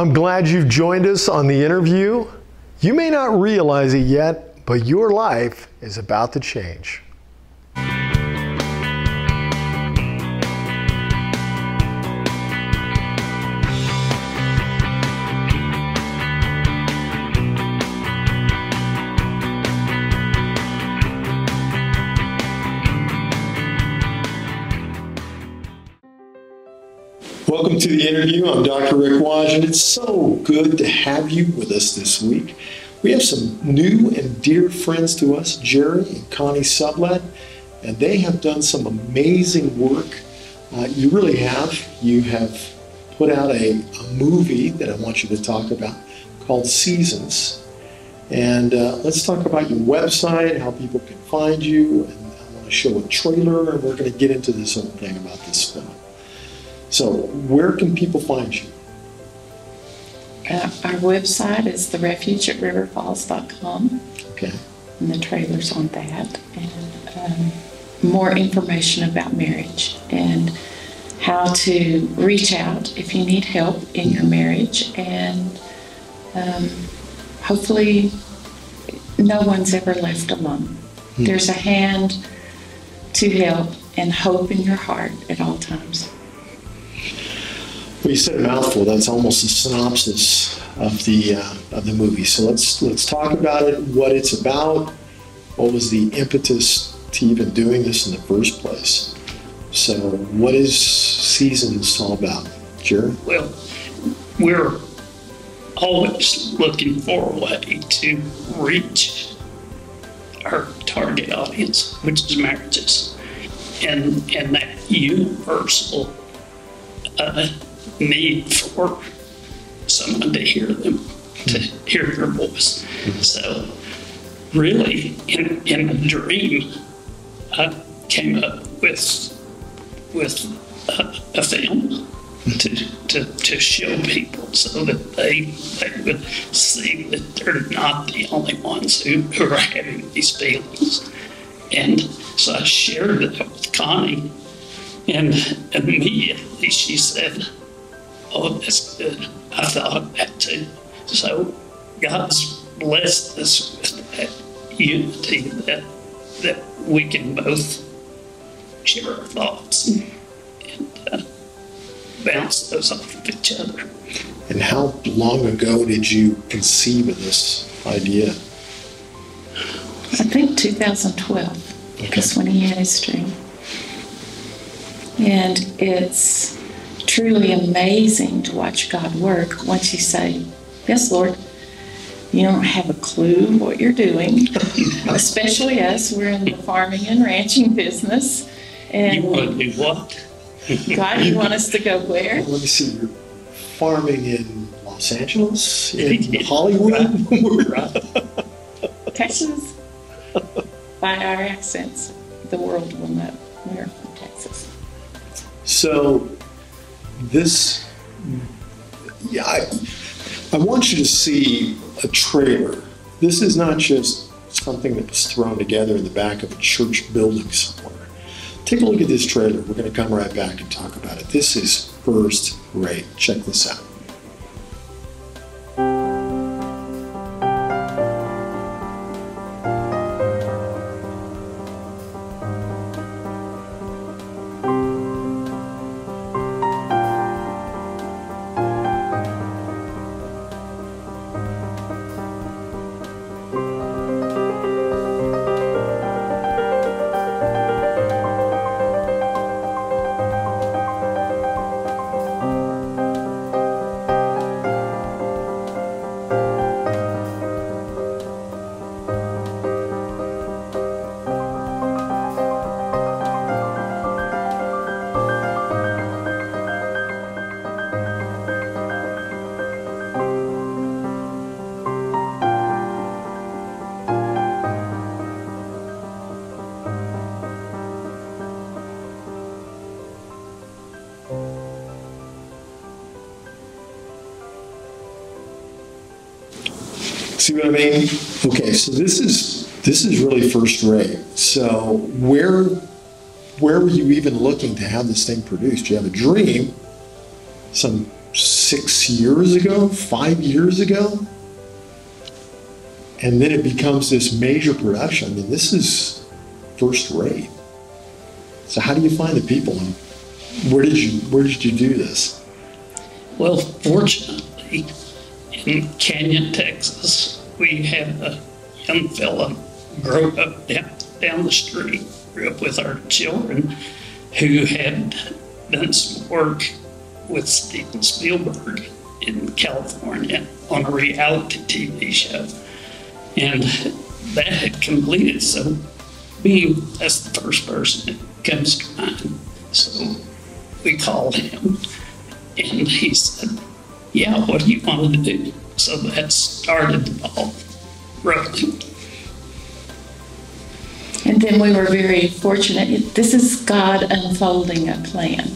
I'm glad you've joined us on the interview. You may not realize it yet, but your life is about to change. Welcome to the interview. I'm Dr. Rick Waj, and it's so good to have you with us this week. We have some new and dear friends to us, Jerry and Connie Sublett, and they have done some amazing work. You really have. You have put out a movie that I want you to talk about called Seasons. And let's talk about your website, how people can find you, and I want to show a trailer, and we're going to get into this whole thing about this film. So, where can people find you? Our website is therefuge@riverfalls.com. Okay. And the trailer's on that. And more information about marriage and how to reach out if you need help in your marriage. And hopefully, no one's ever left alone. There's a hand to help and hope in your heart at all times. Well, you said a mouthful. That's almost a synopsis of the movie. So let's talk about it. What it's about. What was the impetus to even doing this in the first place? So, what is Seasons all about, Jerry? Well, we're always looking for a way to reach our target audience, which is marriages, and that universal need for someone to hear them, to hear their voice. So really, in a dream, I came up with a film to show people so that they would see that they're not the only ones who are having these feelings. And so I shared that with Connie, and immediately she said, "Oh, that's good. I thought that too." So God's blessed us with that unity that we can both share our thoughts and bounce those off of each other. And how long ago did you conceive of this idea? I think 2012 is when he had his dream. And it's truly amazing to watch God work once you say, "Yes, Lord." You don't have a clue what you're doing, especially us. We're in the farming and ranching business. And you want to do what? God, you want us to go where? Well, let me see. You're farming in Los Angeles, in Hollywood, Right. Texas. By our accents, the world will know we're from Texas. So this, yeah, I want you to see a trailer. This is not just something that was thrown together in the back of a church building somewhere. Take a look at this trailer. We're going to come right back and talk about it. This is first rate. Check this out. See what I mean? Okay, so this is really first rate. So where were you even looking to have this thing produced? You have a dream, some 6 years ago, 5 years ago. And then it becomes this major production. I mean, this is first rate. So how do you find the people, and where did you do this? Well, fortunately, in Canyon, Texas, we had a young fella grow up down the street, grew up with our children, who had done some work with Steven Spielberg in California on a reality TV show. And that had completed, so that's the first person that comes to mind. So we called him, and he said, yeah, what do you want to do? So that started the ball rolling. And then we were very fortunate. This is God unfolding a plan.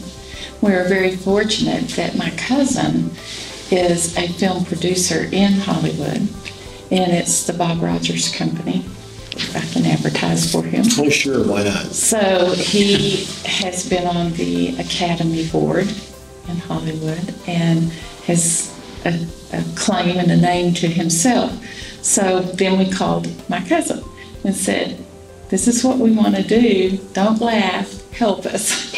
We were very fortunate that my cousin is a film producer in Hollywood, and it's the Bob Rogers Company. I can advertise for him. Oh, sure, why not? So he has been on the Academy Board in Hollywood and has a claim and a name to himself. So then we called my cousin and said, this is what we want to do. Don't laugh, help us.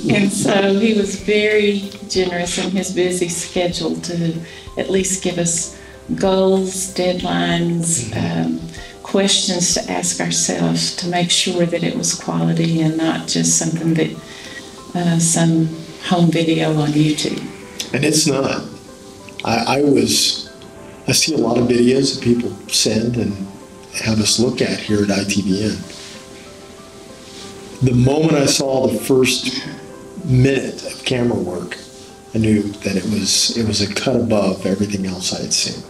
And so he was very generous in his busy schedule to at least give us goals, deadlines, questions to ask ourselves to make sure that it was quality and not just something that some home video on YouTube. And it's not. I see a lot of videos that people send and have us look at here at ITVN. The moment I saw the first minute of camera work, I knew that it was a cut above everything else I had seen.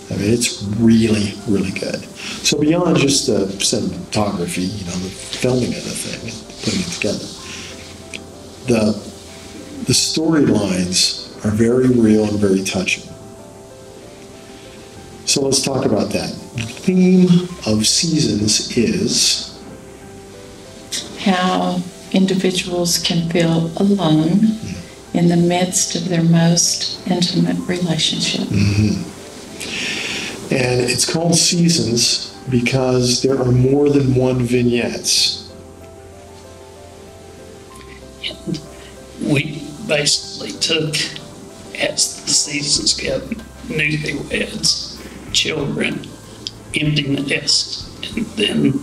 I mean, it's really, really good. So beyond just the cinematography, the filming of the thing, putting it together, the storylines are very real and very touching. So let's talk about that. The theme of Seasons is how individuals can feel alone in the midst of their most intimate relationship. And it's called Seasons because there are more than one vignettes. And we basically took, as the seasons go, newlyweds, children, empty nest, and then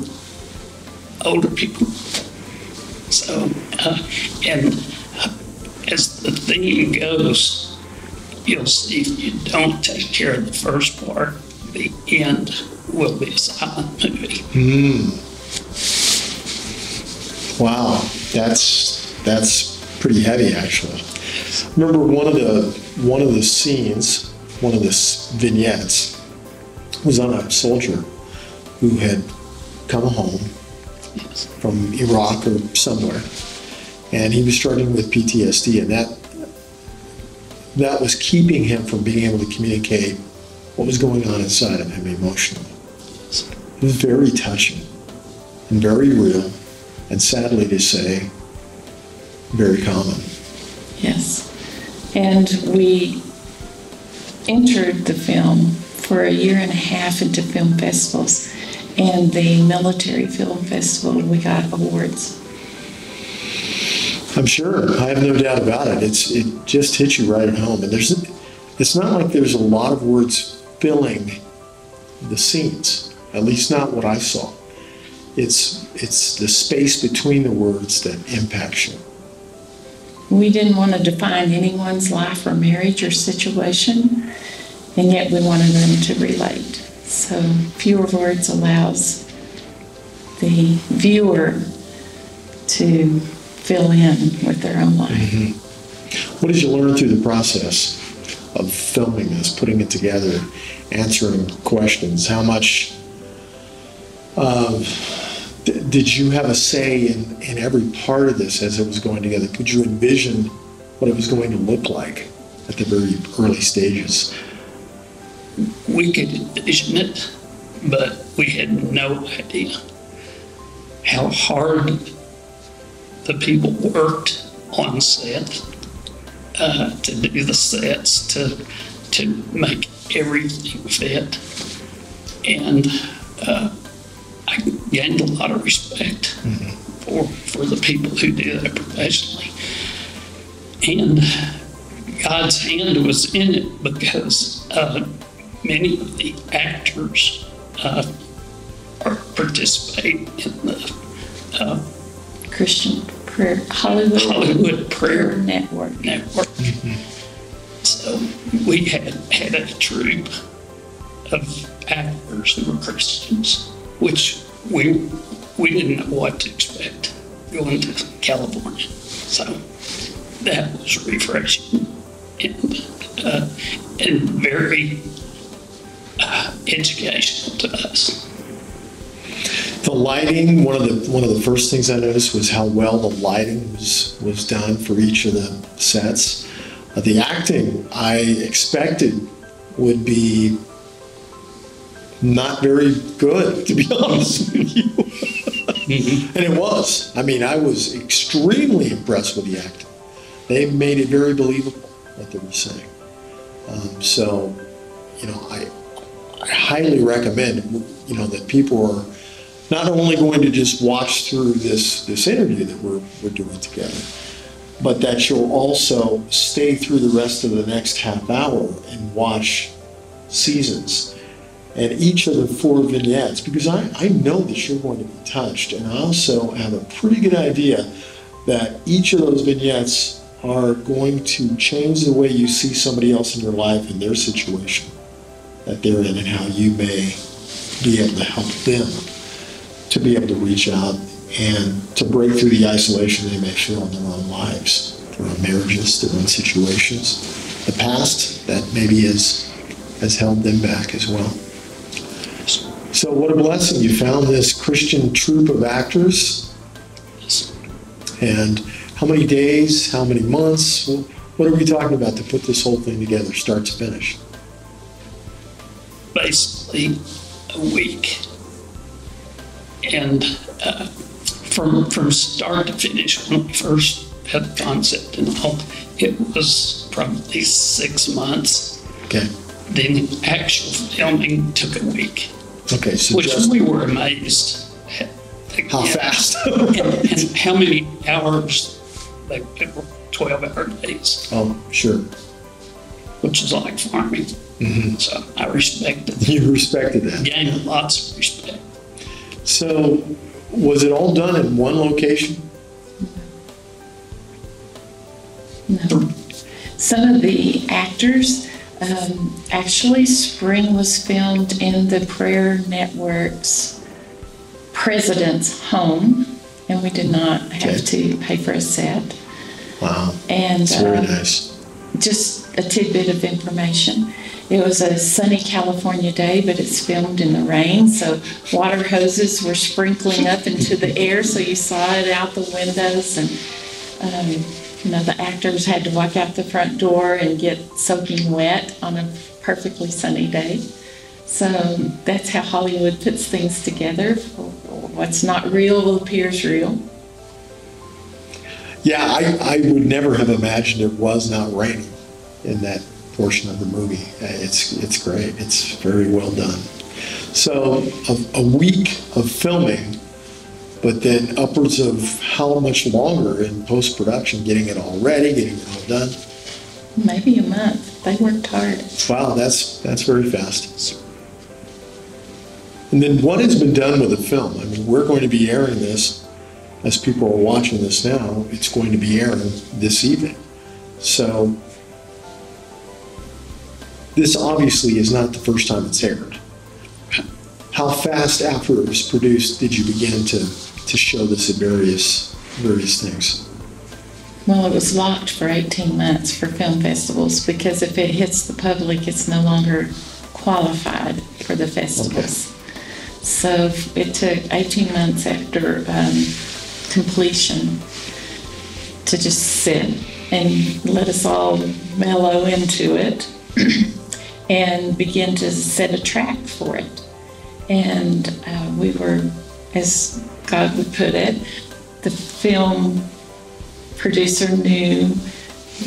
older people. So, and as the theme goes, you'll see if you don't take care of the first part, the end will be a silent movie. Wow, that's pretty heavy, actually. Remember one of the scenes, one of the vignettes, was on a soldier who had come home from Iraq or somewhere, and he was struggling with PTSD, and that was keeping him from being able to communicate what was going on inside of him emotionally. It was very touching and very real, and sadly to say, very common. Yes. And we entered the film for a year and a half into film festivals, and the military film festival, we got awards. I'm sure. I have no doubt about it. It just hits you right at home. And it's not like there's a lot of words filling the scenes, at least not what I saw. It's the space between the words that impacts you. We didn't want to define anyone's life or marriage or situation, and yet we wanted them to relate. So fewer words allows the viewer to fill in with their own life. What did you learn through the process of filming this, putting it together, answering questions? How much did you have a say in every part of this as it was going together? Could you envision what it was going to look like at the very early stages? We could envision it, but we had no idea how hard the people worked on set to do the sets, to make everything fit. And I gained a lot of respect for the people who do that professionally. And God's hand was in it because many of the actors participate in the Christian Prayer, Hollywood Prayer Network. So we had a troupe of actors who were Christians, which we didn't know what to expect going to California. So that was refreshing and very educational to us. The lighting, one of the first things I noticed was how well the lighting was done for each of the sets. The acting I expected would be not very good, to be honest with you. And it was. I mean, I was extremely impressed with the acting. They made it very believable what they were saying. So, you know, I highly recommend, you know, that people are not only going to just watch through this interview that we're doing together, but that you'll also stay through the rest of the next half hour and watch Seasons and each of the 4 vignettes, because I know that you're going to be touched, and I also have a pretty good idea that each of those vignettes are going to change the way you see somebody else in your life and their situation that they're in, and how you may be able to help them to be able to reach out and to break through the isolation they may feel in their own lives, their own marriages, their own situations, the past that maybe has held them back as well. So what a blessing. You found this Christian troupe of actors. And how many days, how many months, what are we talking about to put this whole thing together, start to finish? Basically a week. And from start to finish, when we first had the concept and all, it was probably 6 months. Okay. Then actual filming took a week. Okay, so which we were amazed at, how fast and how many hours. They were 12-hour days. Oh, sure. Which is like farming. So I respected that. You respected that. Gained lots of respect. So was it all done in one location? No. Some of the actors, actually Spring was filmed in the Prayer Network's president's home, and we did not have to pay for a set. Wow. And that's very nice. Just a tidbit of information. It was a sunny California day, but it's filmed in the rain, so water hoses were sprinkling up into the air, so you saw it out the windows, and you know, the actors had to walk out the front door and get soaking wet on a perfectly sunny day. So that's how Hollywood puts things together. What's not real appears real. Yeah, I would never have imagined it was not raining in that portion of the movie. It's great. It's very well done. So a week of filming, but then upwards of how much longer in post-production, getting it all ready, getting it all done? Maybe a month. They worked hard. Wow, that's very fast. And then what has been done with the film? I mean, we're going to be airing this, as people are watching this now, it's going to be airing this evening. So this obviously is not the first time it's aired. How fast after it was produced did you begin to show this at various things? Well, it was locked for 18 months for film festivals, because if it hits the public, it's no longer qualified for the festivals. Okay. So it took 18 months after completion to just sit and let us all mellow into it and begin to set a track for it. And we were, as God would put it, the film producer knew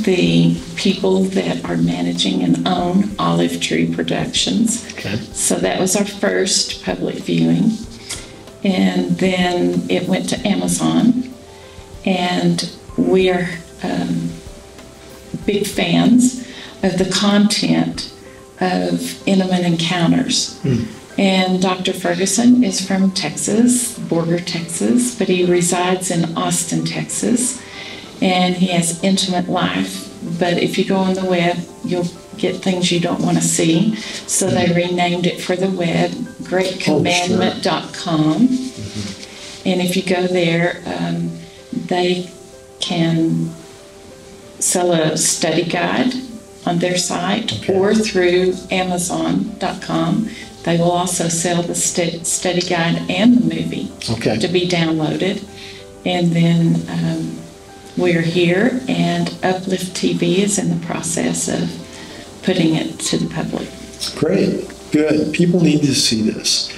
the people that are managing and own Olive Tree Productions. Okay. So that was our first public viewing. And then it went to Amazon. And we are big fans of the content of Intimate Encounters. And Dr. Ferguson is from Texas, Borger, Texas, but he resides in Austin, Texas. And he has intimate life, but if you go on the web, you'll get things you don't want to see. So they renamed it for the web, greatcommandment.com. And if you go there, they can sell a study guide on their site or through Amazon.com. They will also sell the study guide and the movie to be downloaded. And then we're here, and Uplift TV is in the process of putting it to the public. Great, good. People need to see this.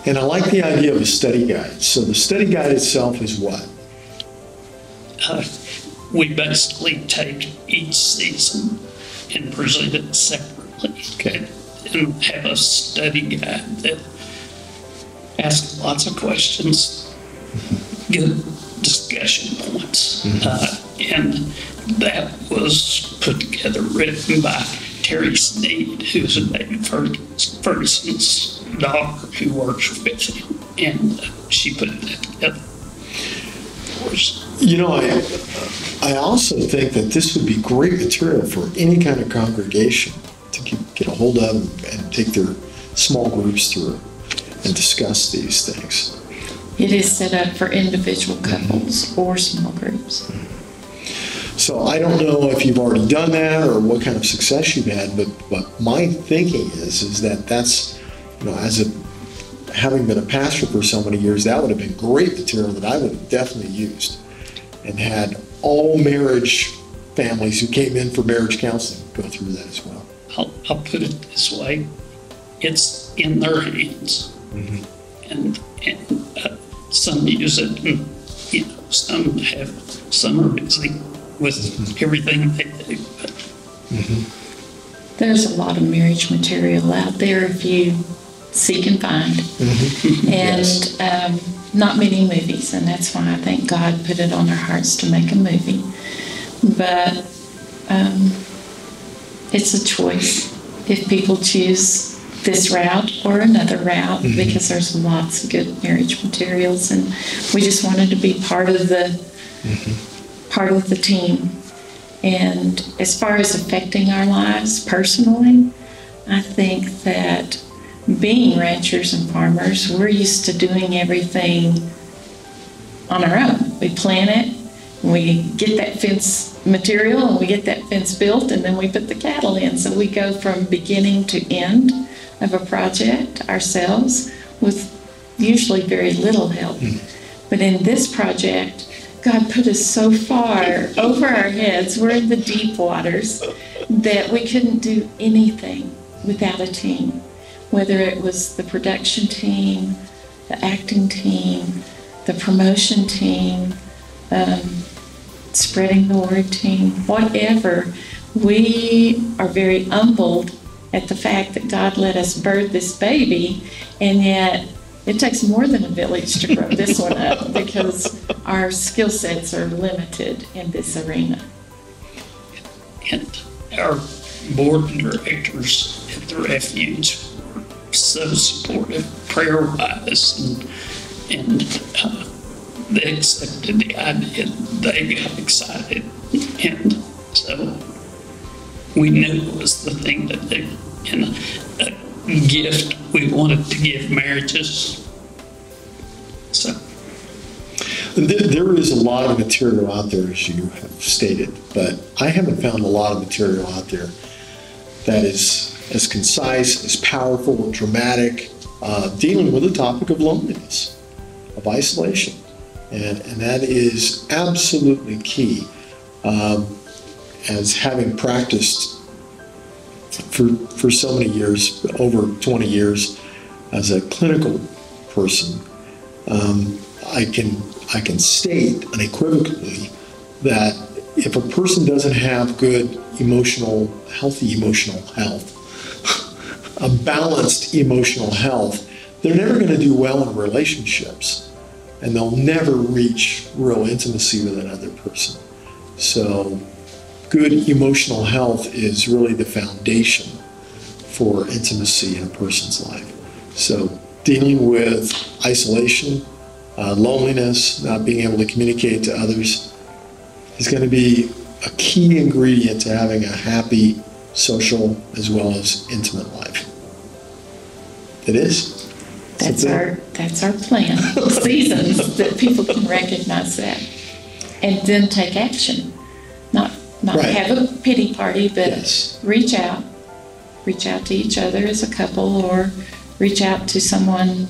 And I like the idea of a study guide. So the study guide itself is what? We basically take each season and present it separately. Okay. And have a study guide that asks lots of questions, good discussion points. And that was put together, written by Terry Sneed, who's David Ferguson's daughter who works with him. And she put that together for us. You know, I also think that this would be great material for any kind of congregation to get a hold of and take their small groups through and discuss these things. It is set up for individual couples or small groups. So I don't know if you've already done that or what kind of success you've had, but my thinking is that that's, you know, having been a pastor for so many years, that would have been great material that I would have definitely used and had all marriage families who came in for marriage counseling go through that as well. I'll put it this way: it's in their hands, and some use it, and you know, some are busy with everything they do. But. There's a lot of marriage material out there if you seek and find, and not many movies, and that's why I think God put it on our hearts to make a movie. But it's a choice if people choose this route or another route, because there's lots of good marriage materials, and we just wanted to be part of the team. And as far as affecting our lives personally, I think that being ranchers and farmers, we're used to doing everything on our own. We plan it, we get that fence material, and we get that fence built, and then we put the cattle in. So we go from beginning to end of a project ourselves with usually very little help. But in this project, God put us so far over our heads, we're in the deep waters, that we couldn't do anything without a team. Whether it was the production team, the acting team, the promotion team, spreading the word team, whatever. We are very humbled at the fact that God let us birth this baby, and yet it takes more than a village to grow this one up, because our skill sets are limited in this arena. And our board of directors at the refuge were so supportive, prayer-wise, and they accepted the idea. They got excited, and so we knew it was the thing to do, and a gift we wanted to give marriages. So there is a lot of material out there, as you have stated, but I haven't found a lot of material out there that is as concise, as powerful, dramatic, dealing with the topic of loneliness, of isolation. And that is absolutely key. As having practiced for so many years, over 20 years, as a clinical person, I can state unequivocally that if a person doesn't have good healthy emotional health, a balanced emotional health, they're never going to do well in relationships, and they'll never reach real intimacy with another person. So good emotional health is really the foundation for intimacy in a person's life. So dealing with isolation, loneliness, not being able to communicate to others is going to be a key ingredient to having a happy social as well as intimate life. It is. That's our plan. Seasons that people can recognize that, and then take action. Not Right. have a pity party, but Yes. reach out to each other as a couple, or reach out to someone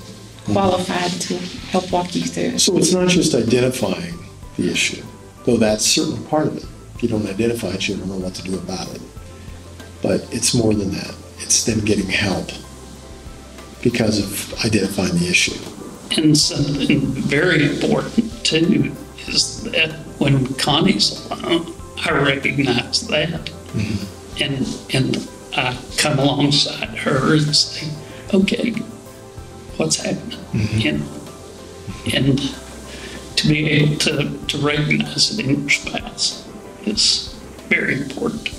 qualified to help walk you through it. So it's not just identifying the issue, though that's certainly part of it. If you don't identify it, you don't know what to do about it. But it's more than that. It's then getting help because of identifying the issue. And something very important too is that when Connie's alone, I recognize that. And I come alongside her and say, okay, what's happening? You know? And to be able to recognize it in your spouse is very important.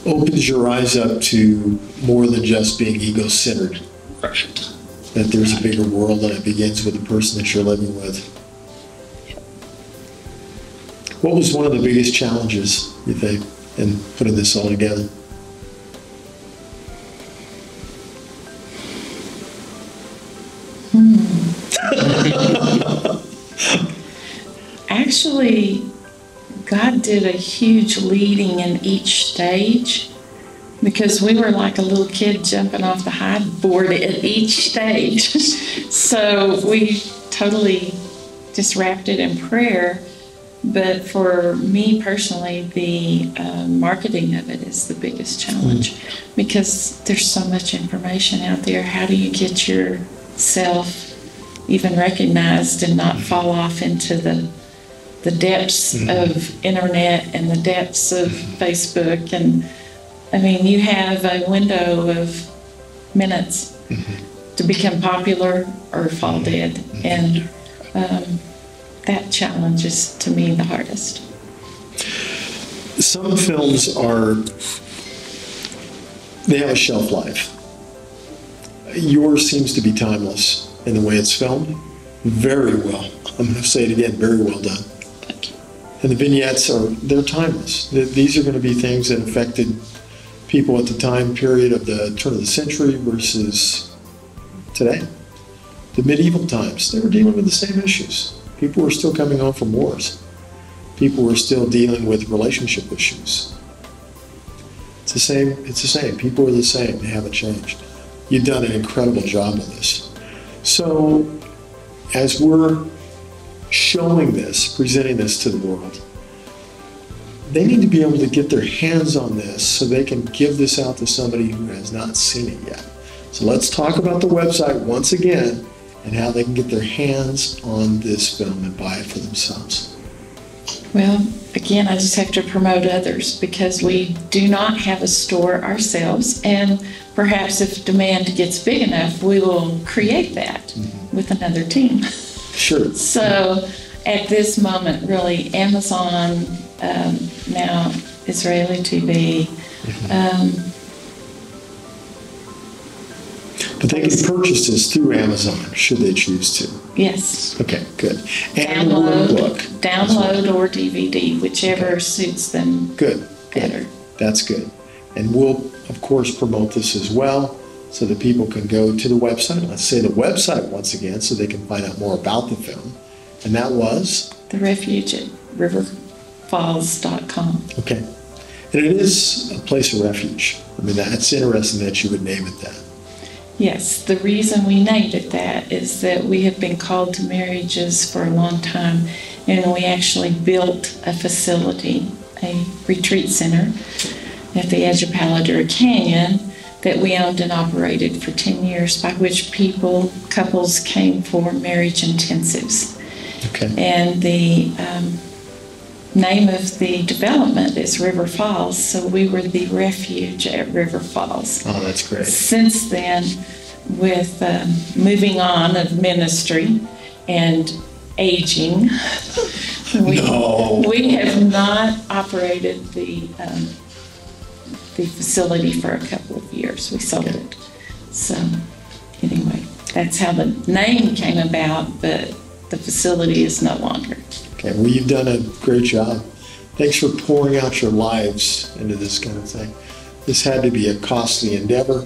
Opens your eyes up to more than just being ego-centered. Right. That there's a bigger world, and it begins with the person that you're living with. What was one of the biggest challenges, you think, in putting this all together? Actually, God did a huge leading in each stage, because we were like a little kid jumping off the high board at each stage. So we totally just wrapped it in prayer. But for me personally, the marketing of it is the biggest challenge, because there's so much information out there. How do you get yourself even recognized and not fall off into the depths of internet and the depths of Facebook? And I mean, you have a window of minutes to become popular or fall dead. And that challenge is, to me, the hardest. Some films they have a shelf life. Yours seems to be timeless in the way it's filmed. Very well. I'm going to say it again, very well done. Thank you. And the vignettes they're timeless. These are going to be things that affected people at the time period of the turn of the century versus today. The medieval times, they were dealing with the same issues. People were still coming home from wars. People were still dealing with relationship issues. It's the same. People are the same. They haven't changed. You've done an incredible job with this. So, as we're showing this, presenting this to the world, they need to be able to get their hands on this so they can give this out to somebody who has not seen it yet. So let's talk about the website once again and how they can get their hands on this film and buy it for themselves. Well, again, I just have to promote others, because we do not have a store ourselves, and perhaps if demand gets big enough, we will create that with another team. Sure. So at this moment, really, Amazon, now Israeli TV, but they can purchase this through Amazon, should they choose to. yes, Okay, good. And workbook. download or DVD, whichever suits them Good. better. That's good. And we'll, of course, promote this as well so that people can go to the website. Let's say the website once again so they can find out more about the film. And that was? The Refuge at riverfalls.com. Okay. And it is a place of refuge. I mean, that's interesting that you would name it that. Yes, the reason we named it that is that we have been called to marriages for a long time, and we actually built a facility, a retreat center at the edge of Paladura Canyon that we owned and operated for 10 years, by which couples came for marriage intensives. Okay. And the name of the development is River Falls, so we were the refuge at River Falls. Oh, that's great. Since then, with moving on of ministry and aging, we have not operated the facility for a couple of years. We sold it. So anyway, that's how the name came about, but the facility is no longer. Okay, well, you've done a great job. Thanks for pouring out your lives into this kind of thing. This had to be a costly endeavor.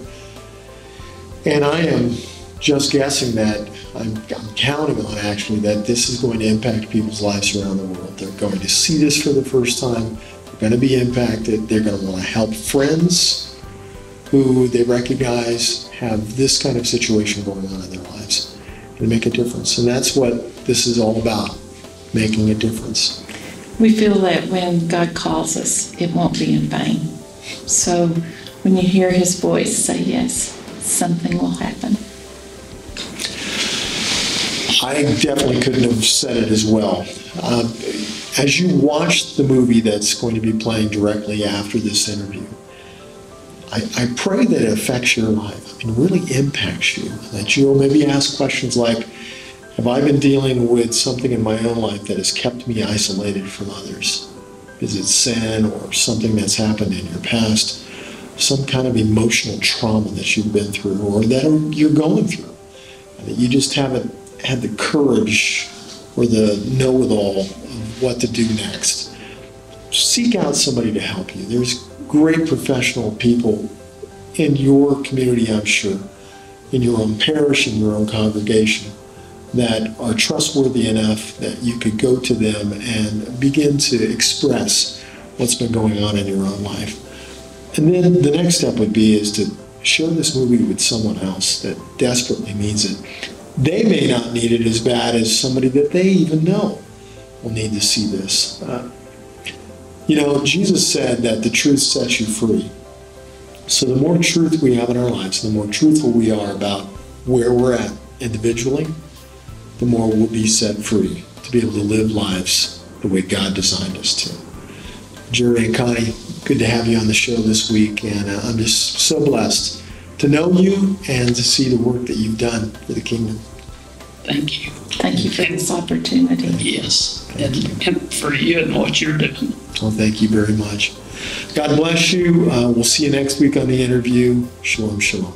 And I am just guessing that, I'm counting on actually, that this is going to impact people's lives around the world. They're going to see this for the first time. They're going to be impacted. They're going to want to help friends who they recognize have this kind of situation going on in their lives and make a difference. And that's what this is all about, making a difference. We feel that when God calls us, it won't be in vain. So when you hear His voice, say yes. Something will happen. I definitely couldn't have said it as well. As you watch the movie that's going to be playing directly after this interview, I pray that it affects your life, I mean, really impacts you, that you'll maybe ask questions like, have I been dealing with something in my own life that has kept me isolated from others? Is it sin or something that's happened in your past? Some kind of emotional trauma that you've been through or that you're going through, and that you just haven't had the courage or the know-it-all of what to do next. Seek out somebody to help you. There's great professional people in your community, I'm sure, in your own parish, in your own congregation, that are trustworthy enough that you could go to them and begin to express what's been going on in your own life. And then the next step would be is to share this movie with someone else that desperately needs it. They may not need it as bad as somebody that they even know will need to see this. Jesus said that the truth sets you free. So the more truth we have in our lives, the more truthful we are about where we're at individually, the more we'll be set free to be able to live lives the way God designed us to. Jerry and Connie, good to have you on the show this week, and I'm just so blessed to know you and to see the work that you've done for the kingdom. Thank you. Thank you for this opportunity. Yes, and for you and what you're doing. Well, thank you very much. God bless you. We'll see you next week on the interview. Shalom, shalom.